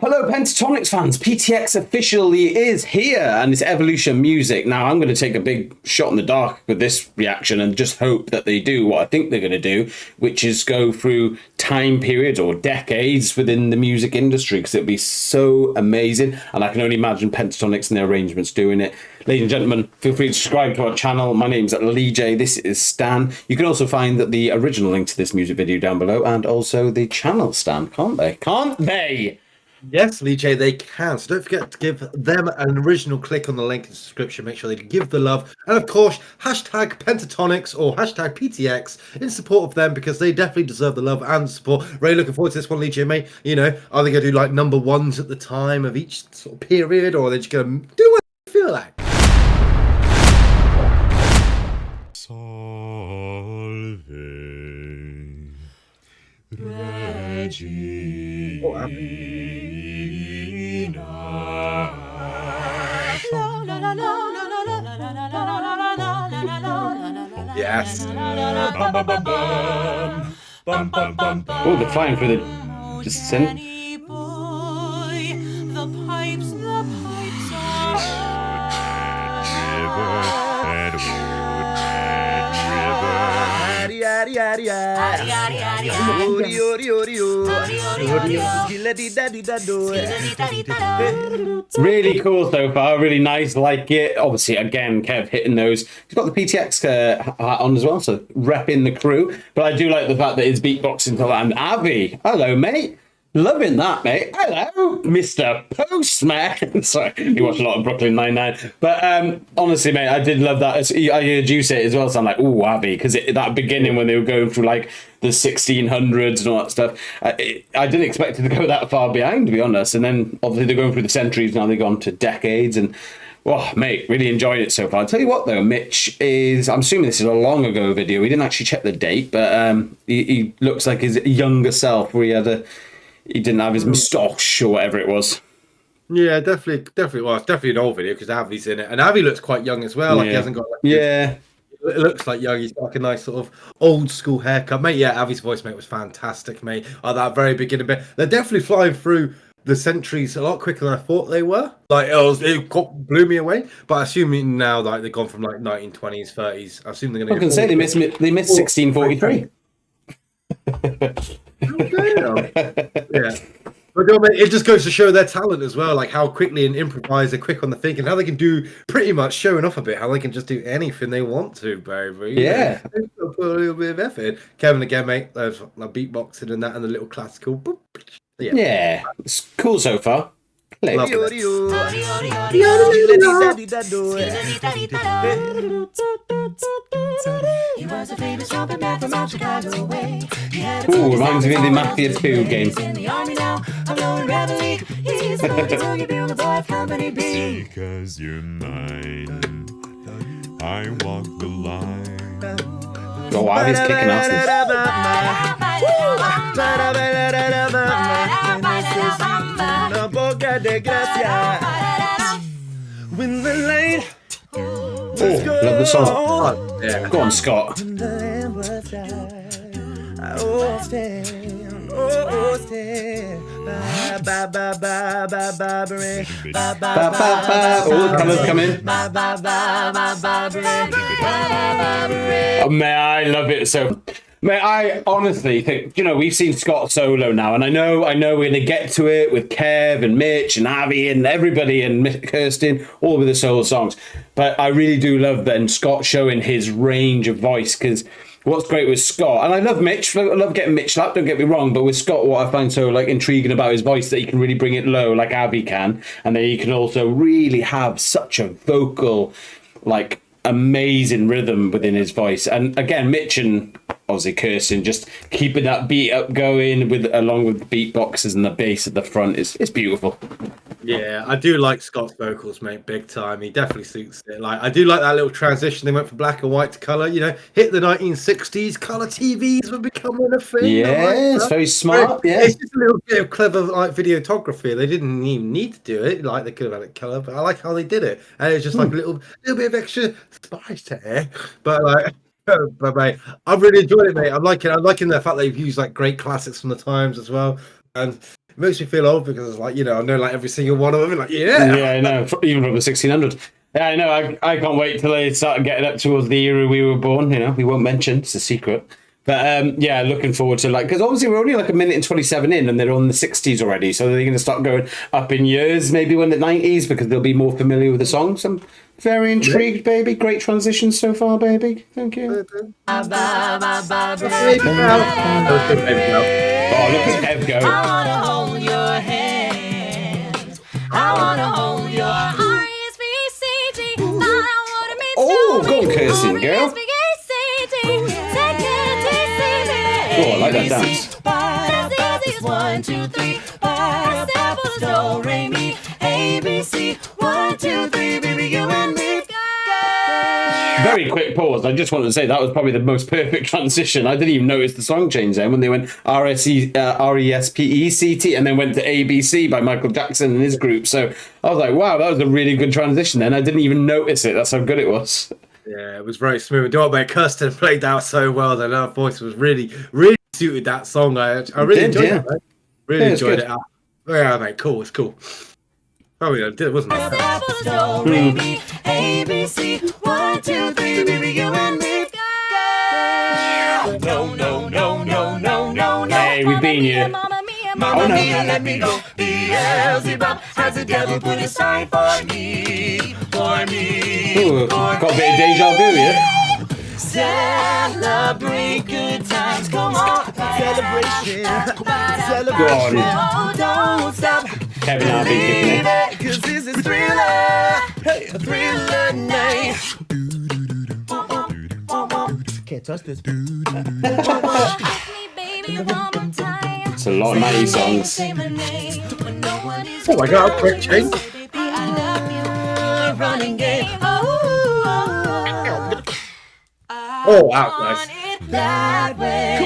Hello, Pentatonix fans. PTX officially is here, and it's Evolution Music. Now, I'm going to take a big shot in the dark with this reaction and just hope that they do what I think they're going to do, which is go through time periods or decades within the music industry, because it'd be so amazing. And I can only imagine Pentatonix and their arrangements doing it. Ladies and gentlemen, feel free to subscribe to our channel. My name's Lee Jaay. This is Stan. You can also find the original link to this music video down below, and also the channel Stan, can't they? Can't they? Yes, Lee Jaay, they can. So don't forget to give them an original click on the link in the description. Make sure they give the love. And of course, hashtag Pentatonix or hashtag PTX in support of them, because they definitely deserve the love and support. Really looking forward to this one, Lee Jaay, mate. You know, are they going to do like number ones at the time of each sort of period, or are they just going to do what they feel like? Salve Regina. Yes. Oh, they're flying through the descent. Really cool so far, really nice, like it. Obviously, again, Kev hitting those. He's got the PTX hat on as well, so repping the crew. But I do like the fact that it's beatboxing to that. And Avi, hello, mate. Loving that, mate. Hello, Mr. Postman. Sorry, you watch a lot of Brooklyn Nine-Nine. But honestly, mate, I did love that. I heard you say it as well, so I'm like, ooh, Avi, because that beginning when they were going through like the 1600s and all that stuff, I didn't expect it to go that far behind, to be honest. And then obviously they're going through the centuries, now they've gone to decades. And oh, mate, really enjoyed it so far. I'll tell you what, though, Mitch is, I'm assuming this is a long ago video. We didn't actually check the date, but he looks like his younger self, where he didn't have his moustache or whatever it was. Yeah, definitely. Well, it's definitely an old video because Avi's in it, and Avi looks quite young as well. Like he hasn't got like it looks like young. He's got like a nice sort of old school haircut, mate. Yeah, Avi's voice, mate, was fantastic, mate. At that very beginning bit, they're definitely flying through the centuries a lot quicker than I thought they were. Like it blew me away. But I assume now like they've gone from like 1920s, 30s. I assume they're going to. I can say they missed 1643. Yeah. But it just goes to show their talent as well, like how quickly and improvise, they're quick on the thinking, how they can do pretty much showing off a bit, how they can just do anything they want to, baby. Yeah. Put a little bit of effort in. Kevin again, mate, there's like beatboxing and that and the little classical. Boop. Yeah, it's cool so far. He was a famous trumpet man from out Chicago way. Ooh, reminds me of the Mafia 2 game. Because you're mine, I walk the line. Oh, wow, he's kicking ass. When the light. Oh, love the song. yeah. Go on, Scott. Oh, the colours come in. Oh, man, I love it so. Mate, I honestly think, you know, we've seen Scott solo now, and I know we're going to get to it with Kev and Mitch and Avi and everybody and Kirsten, all with the solo songs. But I really do love then Scott showing his range of voice, because what's great with Scott, and I love Mitch, I love getting Mitch slapped, don't get me wrong, but with Scott, what I find so like intriguing about his voice, that he can really bring it low like Avi can, and then he can also really have such a vocal, like, amazing rhythm within his voice. And again, Mitch and obviously Kirsten just keeping that beat up going along with the beatboxes and the bass at the front is beautiful. Yeah, I do like Scott's vocals, mate, big time. He definitely suits it. Like, I do like that little transition. They went from black and white to color. You know, hit the 1960s. Color TVs were becoming a thing. Yeah, it's very smart. Yeah, it's just a little bit of clever like videography. They didn't even need to do it. Like, they could have had it color, but I like how they did it. And it's just like a little bit of extra spice to it. But like. But mate, I've really enjoyed it, mate. I'm liking the fact that you've used like great classics from the times as well. And makes me feel old because it's like, you know, I know like every single one of them. Like, yeah. Yeah, I know. Even from the 1600s. Yeah, I know. I can't wait till they start getting up towards the era we were born. You know, we won't mention. It's a secret. But yeah, looking forward to like, because obviously we're only like a minute and 27 in and they're on the 60s already. So they're going to start going up in years, maybe when the 90s, because they'll be more familiar with the songs. I'm very intrigued, baby. Great transition so far, baby. Thank you. Oh, look at Ev go. I want to hold your hands. I want to hold your R-E-S-P-C-T. Oh, go on, Kirsten, girl. Oh, I like that dance. One, two, three. Do, re, mi, A, B, C. 1, 2, 3, baby, you and me. Very quick pause. I just wanted to say that was probably the most perfect transition. I didn't even notice the song change then when they went R-E-S-P-E-C-T and then went to ABC by Michael Jackson and his group. So I was like, wow, that was a really good transition then. I didn't even notice it. That's how good it was. Yeah, it was very smooth. Do mate, Kirsten played that so well. That her voice was really, really suited that song. I really enjoyed it, mate. Really enjoyed it. Yeah, mate, cool. It's cool. Oh, yeah, it wasn't it? ABC, 1, 2, 3, baby, you and me. No. Hey, we've been here. Mamma mia, let me go. Beelzebub has the devil put aside for me. Ooh, got a bit of deja vu, yeah? Celebrate good times, come on. Celebration. Go on. Oh, don't stop. Kevin Harvey kicking it. Cause this is Thriller. Hey, a Thriller night. Can't touch this. It's a lot of 90s songs. Oh my god, quick change. Oh, wow, nice. That way.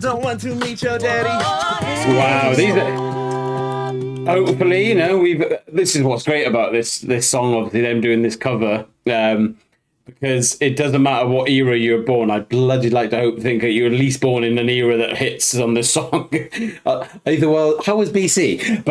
Don't want to meet your daddy. Wow, these are... Hopefully, you know, this is what's great about this song, obviously, them doing this cover. Because it doesn't matter what era you were born. I'd bloody like to think that you're at least born in an era that hits on this song. Either, well, how was BC?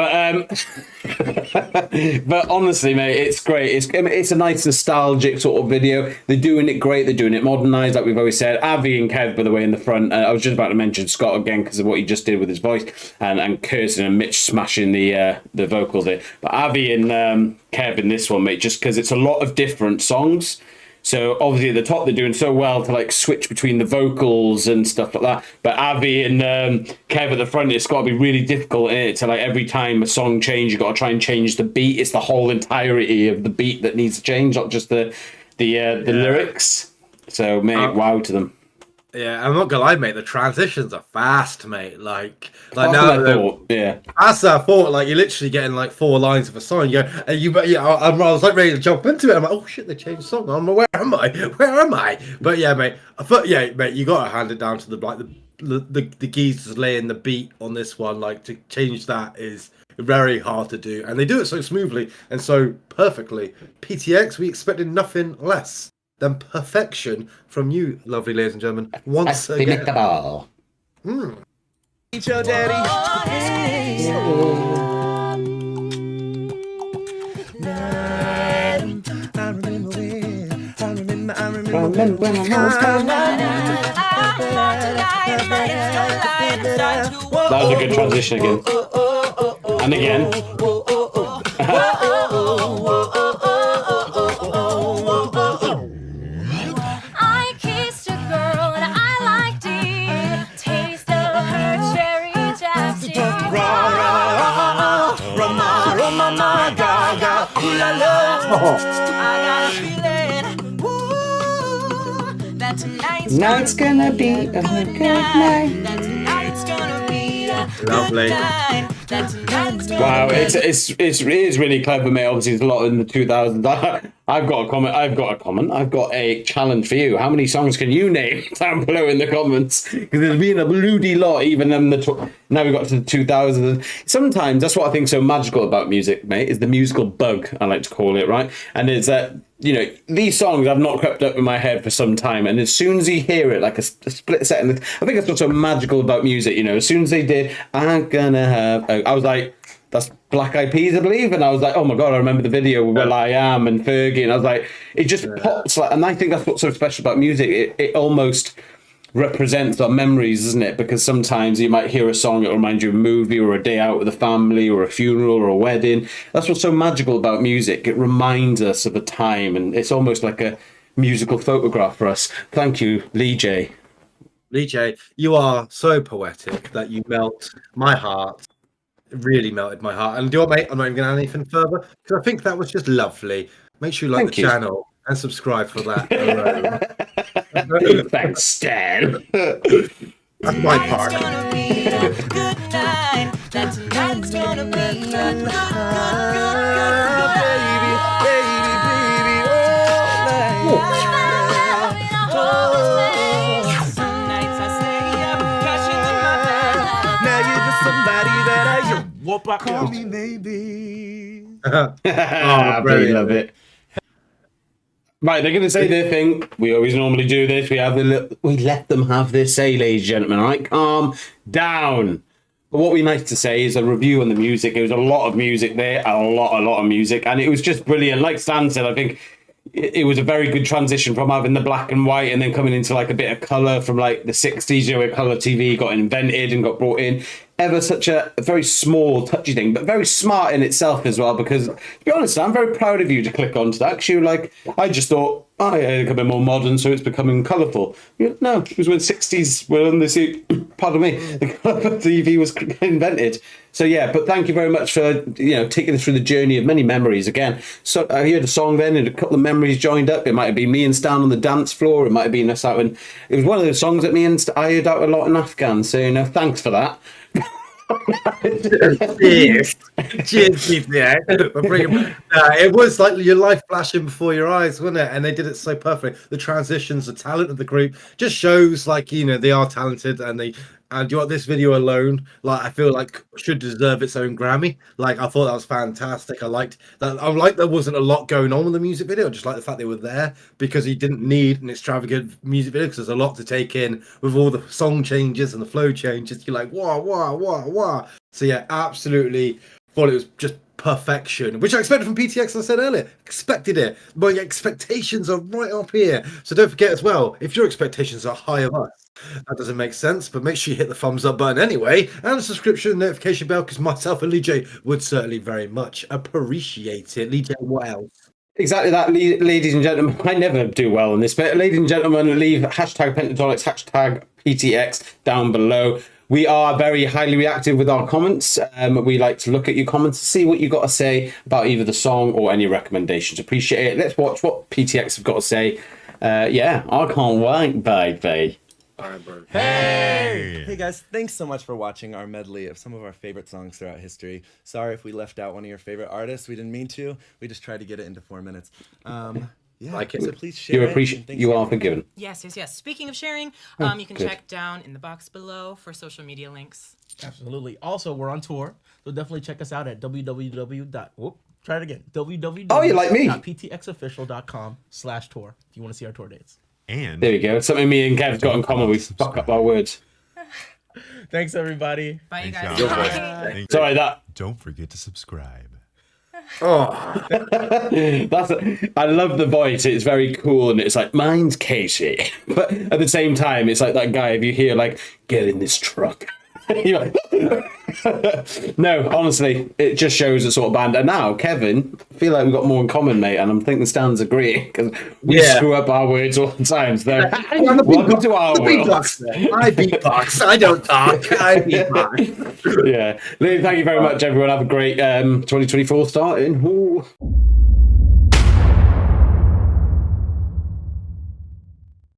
But honestly, mate, it's great. It's a nice nostalgic sort of video. They're doing it great. They're doing it modernized, like we've always said. Avi and Kev, by the way, in the front. I was just about to mention Scott again because of what he just did with his voice, and Kirsten and Mitch smashing the vocals there. But Avi and Kev in this one, mate, just because it's a lot of different songs. So obviously at the top they're doing so well to like switch between the vocals and stuff like that. But Avi and Kev at the front, it's got to be really difficult to like every time a song changes, you got to try and change the beat. It's the whole entirety of the beat that needs to change, not just the lyrics. So mate, wow to them. Yeah, I'm not gonna lie, mate. The transitions are fast, mate. Like That's now, what I thought. Yeah. As I thought, like you're literally getting like 4 lines of a song. You go, and I was like ready to jump into it. I'm like, oh shit, they changed the song. I'm like, where am I? But yeah, mate. I thought, yeah, mate, you gotta hand it down to the geezers laying the beat on this one. Like to change that is very hard to do, and they do it so smoothly and so perfectly. PTX, we expected nothing less than perfection from you, lovely ladies and gentlemen. Once again. Meet your daddy. I remember That was a good transition again. And again. I kissed a girl and I liked it. Taste of her cherry chapstick. I got a feeling that tonight's gonna be a good night. That tonight's gonna be a Lovely. night. That tonight's gonna Wow, it is really clever, mate. Obviously, there's a lot in the 2000s. I've got a comment. I've got a challenge for you. How many songs can you name down below in the comments? Because there's been a bloody lot, even in the now we got to the 2000s. Sometimes that's what I think is so magical about music, mate, is the musical bug, I like to call it, right? And it's that, you know, these songs have not crept up in my head for some time, and as soon as you hear it, like a split second, I think that's what's so magical about music, you know, as soon as they did, I'm gonna have, I was like, that's Black Eyed Peas, I believe, and I was like, oh my god, I remember the video with Will I Am and Fergie, and I was like, it just pops, like, and I think that's what's so special about music. It almost represents our memories, isn't it? Because sometimes you might hear a song, it'll remind you of a movie or a day out with a family or a funeral or a wedding. That's what's so magical about music. It reminds us of a time, and it's almost like a musical photograph for us. Thank you, Lee Jaay. Lee Jaay, you are so poetic that you melt my heart. It really melted my heart. And do you know what, mate? I'm not even going to add anything further because I think that was just lovely. Make sure you like the channel and subscribe for that. Thanks, Stan. That's my part. It's gonna be a good night. That tonight's gonna be a good, Some nights I stay up, catching in my bed. Now you're just somebody that I call me maybe. I really love it. Right, they're going to say their thing. We always normally do this. We let them have their say, ladies and gentlemen. All right, calm down. But what we like to say is a review on the music. There was a lot of music there, a lot of music, and it was just brilliant. Like Stan said, I think it was a very good transition from having the black and white and then coming into like a bit of color from like the 60s, you know, where color TV got invented and got brought in. Ever such a very small, touchy thing, but very smart in itself as well. Because to be honest, I'm very proud of you to click onto that. Actually, like I just thought, oh yeah, it's becoming more modern, so it's becoming colourful. No, it was when 60s were on this. Pardon me, the colour TV was invented. So yeah, but thank you very much for taking us through the journey of many memories. Again, so I heard a song then, and a couple of memories joined up. It might have been me and Stan on the dance floor. It might have been us out, and it was one of those songs that me and I heard out a lot in Afghan. So thanks for that. Cheers, yeah. It was like your life flashing before your eyes, wasn't it? And they did it so perfectly. The transitions, the talent of the group just shows like they are talented, and you know what, this video alone, like I feel like should deserve its own Grammy. Like I thought that was fantastic. I liked that. I like there wasn't a lot going on with the music video. I just like the fact they were there because he didn't need an extravagant music video because there's a lot to take in with all the song changes and the flow changes. You're like, wow. So yeah, absolutely thought it was just perfection, which I expected from PTX. As I said earlier, expected it. My expectations are right up here. So don't forget as well, if your expectations are high of us, that doesn't make sense, but make sure you hit the thumbs up button anyway, and the subscription and notification bell, because myself and Lee Jaay would certainly very much appreciate it. Lee Jaay, what else? Exactly that, ladies and gentlemen. I never do well on this, but ladies and gentlemen, leave hashtag Pentatonix, hashtag PTX down below. We are very highly reactive with our comments. We like to look at your comments to see what you got to say about either the song or any recommendations. Appreciate it. Let's watch what PTX have got to say. Yeah, I can't wait, baby. All right, bro. Hey guys, thanks so much for watching our medley of some of our favorite songs throughout history. Sorry if we left out one of your favorite artists. We didn't mean to. We just tried to get it into 4 minutes. Yeah, like it. So please share you are forgiven. Yes. Speaking of sharing, you can check down in the box below for social media links. Absolutely. Also, we're on tour, so definitely check us out at www.ptxofficial.com/tour if you want to see our tour dates. And there we go. Something me and Kev's got in common. We fuck up our words. Thanks, everybody. Bye, you guys. Thanks. Sorry, that. Don't forget to subscribe. Oh, I love the voice. It's very cool, and it's like, mine's Casey, but at the same time, it's like that guy. If you hear like, get in this truck, you're like, no, honestly, it just shows the sort of band. And now, Kevin, I feel like we've got more in common, mate, and I'm thinking Stan's agreeing because we screw up our words all the time. So, welcome to our world. I beatbox. I don't talk. I beatbox. Yeah, Lee, thank you very much, everyone. Have a great 2024 starting. Ooh.